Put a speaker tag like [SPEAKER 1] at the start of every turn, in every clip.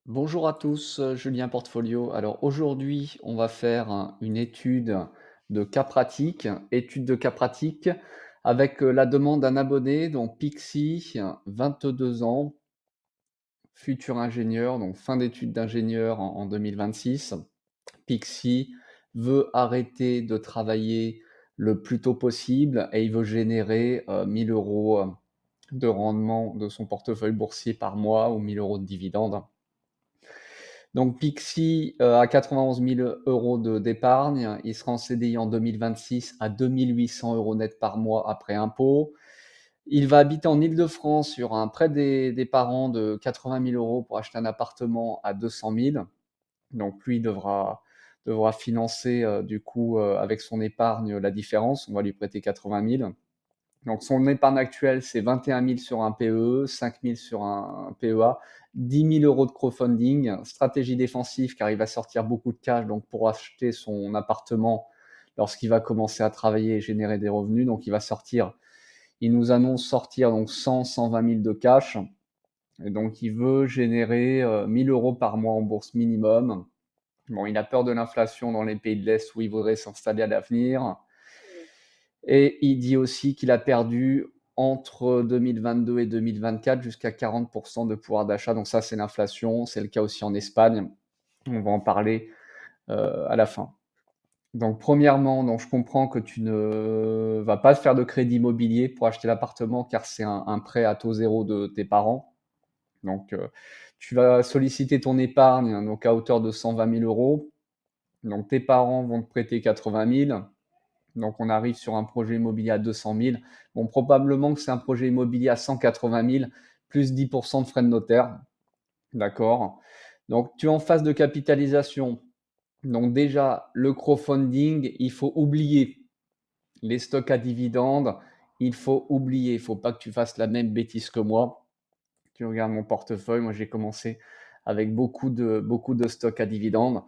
[SPEAKER 1] Bonjour à tous, Julien Portfolio. Alors aujourd'hui, on va faire une étude de cas pratique avec la demande d'un abonné, donc Pixie, 22 ans, futur ingénieur, donc fin d'études d'ingénieur en 2026. Pixie veut arrêter de travailler le plus tôt possible et il veut générer 1000 euros de rendement de son portefeuille boursier par mois ou 1000 euros de dividendes. Donc Pixie, a 91 000 euros d'épargne. Il sera en CDI en 2026 à 2 800 euros net par mois après impôt. Il va habiter en Île-de-France sur un prêt des parents de 80 000 euros pour acheter un appartement à 200 000. Donc lui devra financer, du coup, avec son épargne, la différence. On va lui prêter 80 000. Donc son épargne actuelle, c'est 21 000 sur un PEE, 5 000 sur un PEA, 10 000 euros de crowdfunding, stratégie défensive car il va sortir beaucoup de cash donc pour acheter son appartement lorsqu'il va commencer à travailler et générer des revenus. Donc il nous annonce sortir donc 100-120 000 de cash et donc il veut générer 1 000 euros par mois en bourse minimum. Bon, il a peur de l'inflation dans les pays de l'Est où il voudrait s'installer à l'avenir. Et il dit aussi qu'il a perdu entre 2022 et 2024 jusqu'à 40 de pouvoir d'achat. Donc ça, c'est l'inflation. C'est le cas aussi en Espagne. On va en parler à la fin. Donc premièrement, donc je comprends que tu ne vas pas faire de crédit immobilier pour acheter l'appartement car c'est un prêt à taux zéro de tes parents. Donc tu vas solliciter ton épargne donc à hauteur de 120 000 euros. Donc tes parents vont te prêter 80 000. Donc on arrive sur un projet immobilier à 200 000. Bon, probablement que c'est un projet immobilier à 180 000 plus 10 de frais de notaire. D'accord. Donc tu es en phase de capitalisation. Donc déjà, le crowdfunding, il faut oublier les stocks à dividendes. Il faut oublier. Il ne faut pas que tu fasses la même bêtise que moi. Tu regardes mon portefeuille. Moi, j'ai commencé avec beaucoup de stocks à dividendes.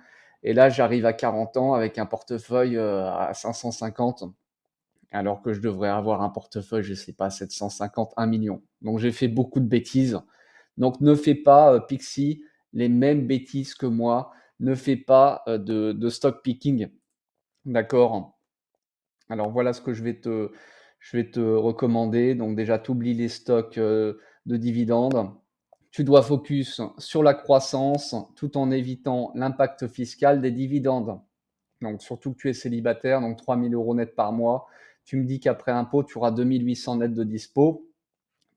[SPEAKER 1] Et là, j'arrive à 40 ans avec un portefeuille à 550 alors que je devrais avoir un portefeuille, je sais pas, 750, 1 million. Donc j'ai fait beaucoup de bêtises. Donc ne fais pas, Pixie, les mêmes bêtises que moi. Ne fais pas de stock picking. D'accord. Alors voilà ce que je vais te recommander. Donc déjà, tu oublies les stocks de dividendes. Tu dois focus sur la croissance tout en évitant l'impact fiscal des dividendes. Donc surtout que tu es célibataire, donc 3 000 euros net par mois. Tu me dis qu'après impôt, tu auras 2 800 net de dispo.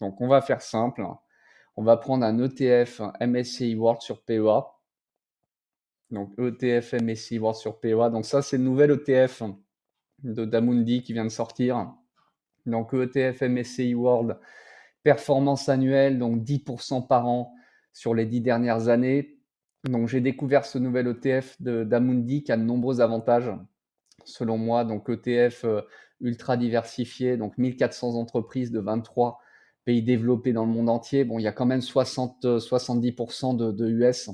[SPEAKER 1] Donc on va faire simple. On va prendre un ETF MSCI World sur PEA. Donc ETF MSCI World sur PEA. Donc ça, c'est le nouvel ETF de Damundi qui vient de sortir. Donc ETF MSCI World, performance annuelle, donc 10% par an sur les 10 dernières années. Donc j'ai découvert ce nouvel ETF d'Amundi qui a de nombreux avantages selon moi. Donc ETF ultra diversifié, donc 1400 entreprises de 23 pays développés dans le monde entier. Bon, il y a quand même 70% de US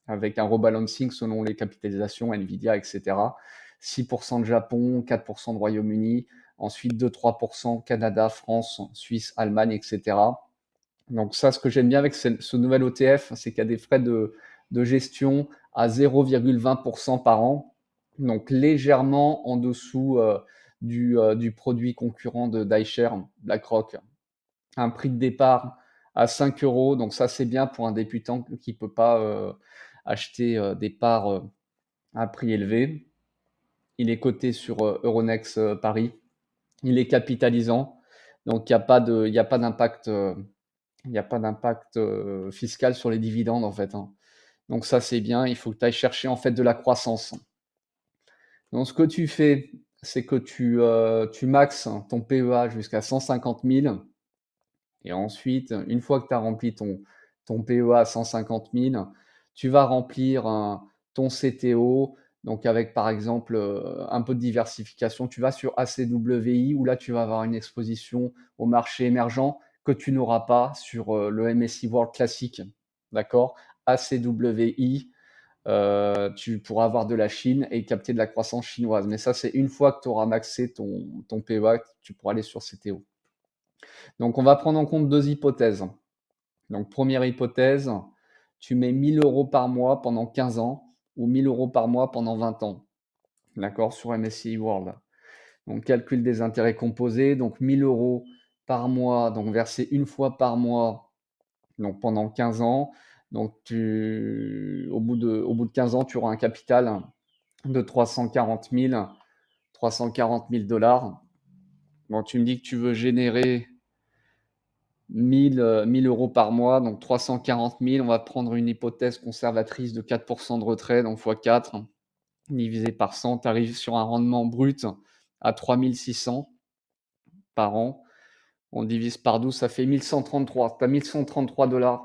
[SPEAKER 1] avec un rebalancing selon les capitalisations, Nvidia, etc. 6% de Japon, 4% de Royaume-Uni, ensuite 2-3% Canada, France, Suisse, Allemagne, etc. Donc ça, ce que j'aime bien avec ce nouvel ETF, c'est qu'il y a des frais de gestion à 0,20% par an, donc légèrement en dessous du produit concurrent de d'iShares, BlackRock. Un prix de départ à 5 euros, donc ça c'est bien pour un débutant qui ne peut pas acheter des parts à prix élevé. Il est coté sur Euronext Paris. Il est capitalisant, donc il y a pas d'impact il n'y a pas d'impact fiscal sur les dividendes en fait, hein. Donc ça, c'est bien. Il faut que tu ailles chercher en fait de la croissance. Donc ce que tu fais, c'est que tu maxes ton PEA jusqu'à 150 000 et ensuite, une fois que tu as rempli ton PEA à 150 000, tu vas remplir ton CTO. Donc avec par exemple un peu de diversification, tu vas sur ACWI où là tu vas avoir une exposition au marché émergent que tu n'auras pas sur le MSCI World classique. D'accord. ACWI, tu pourras avoir de la Chine et capter de la croissance chinoise. Mais ça, c'est une fois que tu auras maxé ton PEA, tu pourras aller sur CTO. Donc, on va prendre en compte deux hypothèses. Donc, première hypothèse, tu mets 1 000 € par mois pendant 15 ans ou 1 000 € par mois pendant 20 ans, d'accord, sur MSCI World. Donc calcul des intérêts composés, donc 1 000 € par mois, donc versés une fois par mois, donc pendant 15 ans. Donc au bout de 15 ans, tu auras un capital de 340 000 $. Bon, tu me dis que tu veux générer 1 000 € par mois, donc 340 000. On va prendre une hypothèse conservatrice de 4 de retrait, donc fois 4 divisé par 100, tu arrives sur un rendement brut à 3 600 par an. On divise par 12, ça fait 1 133. Tu as 1 133 $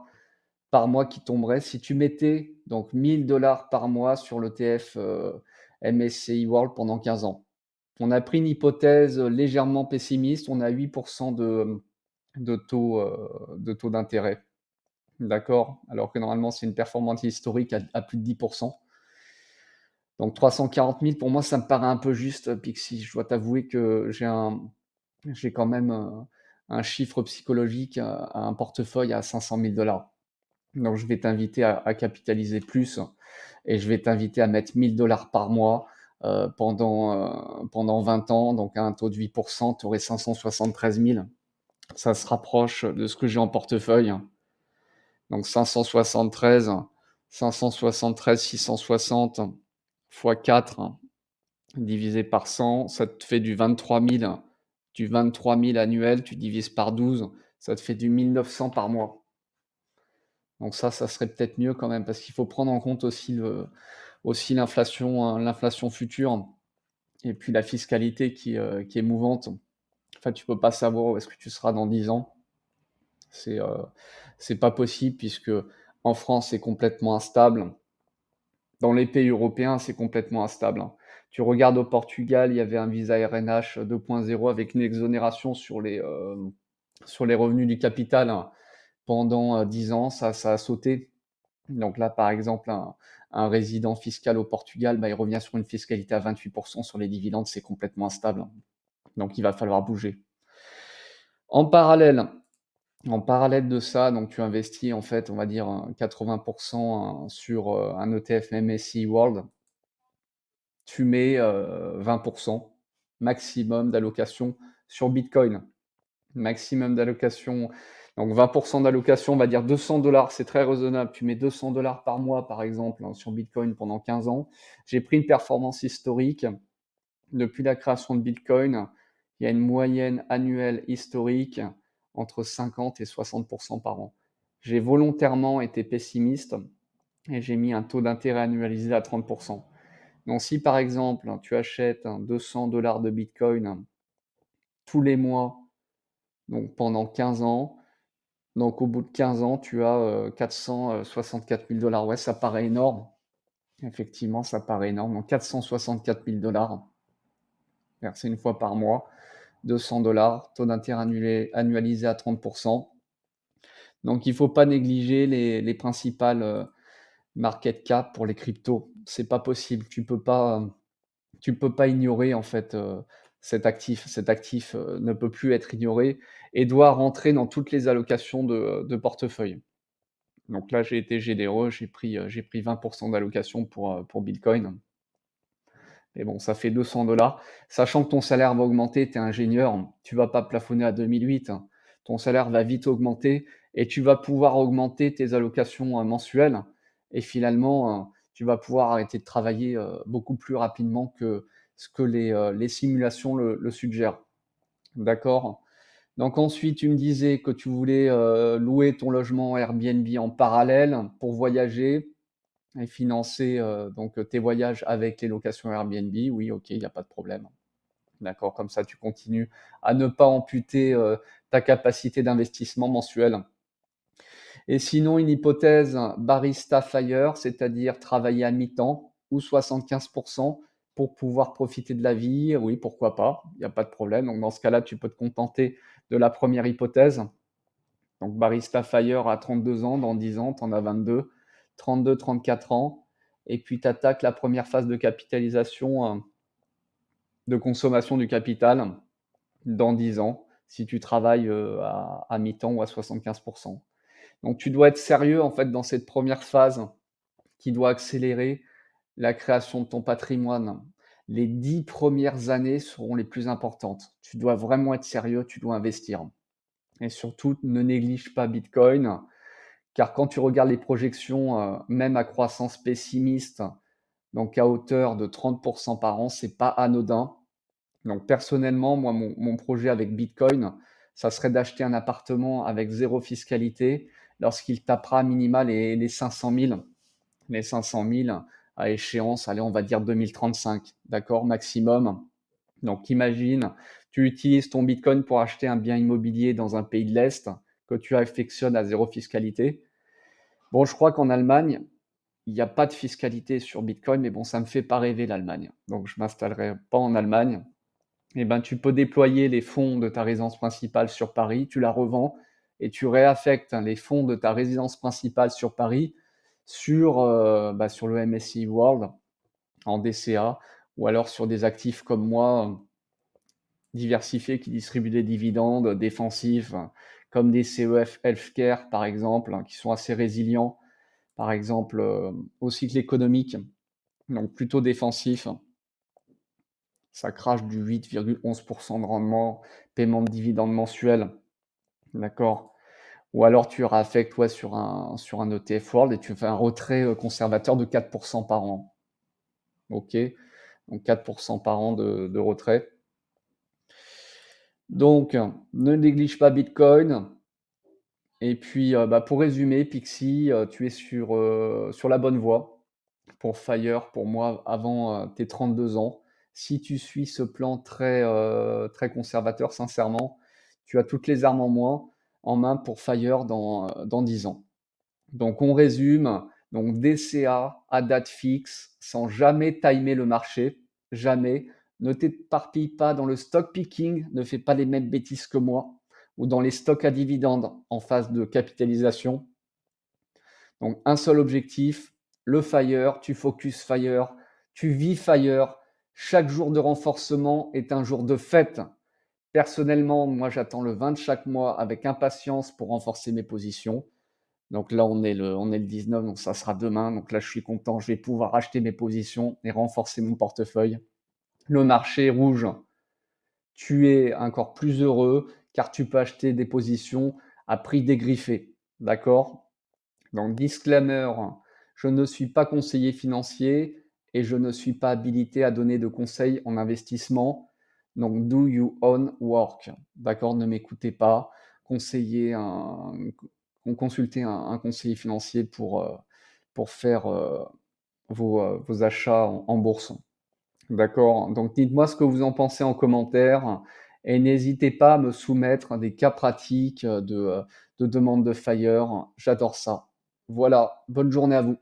[SPEAKER 1] par mois qui tomberaient si tu mettais donc 1 000 $ par mois sur l'ETF, MSCI World pendant 15 ans. On a pris une hypothèse légèrement pessimiste, on a 8 de taux d'intérêt. D'accord? Alors que normalement, c'est une performance historique à plus de 10. Donc 340 000 pour moi, ça me paraît un peu juste, Pixie. Je dois t'avouer que j'ai quand même, un chiffre psychologique, un portefeuille à 500 000 $. Donc je vais t'inviter à capitaliser plus et je vais t'inviter à mettre 1 000 $ par mois, pendant 20 ans, donc à un taux de 8 tu aurais 573 000. Ça se rapproche de ce que j'ai en portefeuille. Donc 573, 660 fois 4 divisé par 100, ça te fait du 23 000 annuel, tu divises par 12, ça te fait du 1 900 par mois. Donc ça serait peut-être mieux quand même parce qu'il faut prendre en compte aussi l'inflation future et puis la fiscalité qui est mouvante. Enfin, tu peux pas savoir où est-ce que tu seras dans 10 ans. C'est, heu, c'est pas possible puisque en France, c'est complètement instable. Dans les pays européens, c'est complètement instable, hein. Tu regardes au Portugal, il y avait un visa RNH 2.0 avec une exonération sur les revenus du capital, hein, pendant, 10 ans, ça a sauté. Donc là, par exemple, un résident fiscal au Portugal, bah, il revient sur une fiscalité à 28 sur les dividendes, c'est complètement instable, hein. Donc il va falloir bouger. En parallèle En parallèle de ça, donc tu investis en fait, on va dire, 80 sur, un ETF MSCI World. Tu mets, 20 maximum d'allocation sur Bitcoin. Maximum d'allocation, donc 20 d'allocation, on va dire 200 $, c'est très raisonnable. Tu mets 200 $ par mois, par exemple, hein, sur Bitcoin pendant 15 ans. J'ai pris une performance historique. Depuis la création de Bitcoin, il y a une moyenne annuelle historique entre 50 et 60 par an. J'ai volontairement été pessimiste et j'ai mis un taux d'intérêt annualisé à 30. Donc si par exemple, tu achètes 200 $ de Bitcoin tous les mois, donc pendant 15 ans, donc au bout de 15 ans, tu as, 464 000 $. Ouais, ça paraît énorme. Effectivement, ça paraît énorme. Donc 464 000 $ versés une fois par mois. 200 $, taux d'intérêt annualisé à 30. Donc il ne faut pas négliger les principales, market cap pour les cryptos. C'est pas possible. Tu peux pas ignorer en fait, cet actif. Cet actif, ne peut plus être ignoré et doit rentrer dans toutes les allocations de portefeuille. Donc là, j'ai été généreux, j'ai pris 20 d'allocation pour Bitcoin. Mais bon, ça fait 200 $. Sachant que ton salaire va augmenter, tu es ingénieur, tu vas pas plafonner à 2008, hein. Ton salaire va vite augmenter et tu vas pouvoir augmenter tes allocations, mensuelles et finalement, tu vas pouvoir arrêter de travailler, beaucoup plus rapidement que ce que les simulations le suggèrent. D'accord? Donc ensuite, tu me disais que tu voulais, louer ton logement Airbnb en parallèle pour voyager. Et financer, donc tes voyages avec les locations Airbnb, oui, OK, il y a pas de problème. D'accord, comme ça tu continues à ne pas amputer, ta capacité d'investissement mensuelle. Et sinon, une hypothèse barista fire, c'est-à-dire travailler à mi-temps ou 75 pour pouvoir profiter de la vie, oui, pourquoi pas, il y a pas de problème. Donc dans ce cas-là, tu peux te contenter de la première hypothèse. Donc barista fire à 32 ans, dans 10 ans, tu en as 22, 32, 34 ans et puis tu attaques la première phase de capitalisation, de consommation du capital dans 10 ans, si tu travailles, à mi-temps ou à 75. Donc tu dois être sérieux, en fait, dans cette première phase qui doit accélérer la création de ton patrimoine. Les 10 premières années seront les plus importantes. Tu dois vraiment être sérieux, tu dois investir et surtout ne néglige pas Bitcoin, car quand tu regardes les projections, même à croissance pessimiste, donc à hauteur de 30 par an, c'est pas anodin. Donc personnellement, moi, mon projet avec Bitcoin, ça serait d'acheter un appartement avec zéro fiscalité lorsqu'il tapera à minima les 500 000. Les 500 000 à échéance, allez, on va dire 2035, d'accord, maximum. Donc imagine, tu utilises ton Bitcoin pour acheter un bien immobilier dans un pays de l'Est que tu affectionnes à zéro fiscalité. Bon, je crois qu'en Allemagne, il n'y a pas de fiscalité sur Bitcoin, mais bon, ça me fait pas rêver l'Allemagne. Donc je m'installerai pas en Allemagne. Eh ben, tu peux déployer les fonds de ta résidence principale sur Paris, tu la revends et tu réaffectes les fonds de ta résidence principale sur Paris sur le MSCI World en DCA ou alors sur des actifs comme moi, diversifiés qui distribuent des dividendes défensifs, comme des CEF Healthcare par exemple, qui sont assez résilients, par exemple, au cycle économique, donc plutôt défensifs. Ça crache du 8,11% de rendement, paiement de dividendes mensuels, d'accord? Ou alors tu réaffectes, ouais, sur un ETF World et tu fais un retrait, conservateur de 4% par an. OK? Donc 4% par an de retrait. Donc ne néglige pas Bitcoin et puis, pour résumer, Pixie, tu es sur la bonne voie pour FIRE, pour moi, avant, tes 32 ans. Si tu suis ce plan très conservateur, sincèrement, tu as toutes les armes en main pour FIRE dans 10 ans. Donc on résume, donc DCA à date fixe, sans jamais timer le marché, jamais. Ne t'éparpille pas dans le stock picking, ne fais pas les mêmes bêtises que moi, ou dans les stocks à dividendes en phase de capitalisation. Donc un seul objectif, le FIRE, tu focus FIRE, tu vis FIRE. Chaque jour de renforcement est un jour de fête. Personnellement, moi j'attends le 20 de chaque mois avec impatience pour renforcer mes positions. Donc là, on est le 19, donc ça sera demain. Donc là, je suis content, je vais pouvoir acheter mes positions et renforcer mon portefeuille. Le marché rouge, tu es encore plus heureux car tu peux acheter des positions à prix dégriffé. D'accord? Donc, disclaimer, je ne suis pas conseiller financier et je ne suis pas habilité à donner de conseils en investissement. Donc, do your own work. D'accord? Ne m'écoutez pas. Conseiller un, consulter un conseiller financier pour faire vos achats en bourse. D'accord? Donc, dites-moi ce que vous en pensez en commentaire et n'hésitez pas à me soumettre des cas pratiques de demande de FIRE. J'adore ça. Voilà, bonne journée à vous.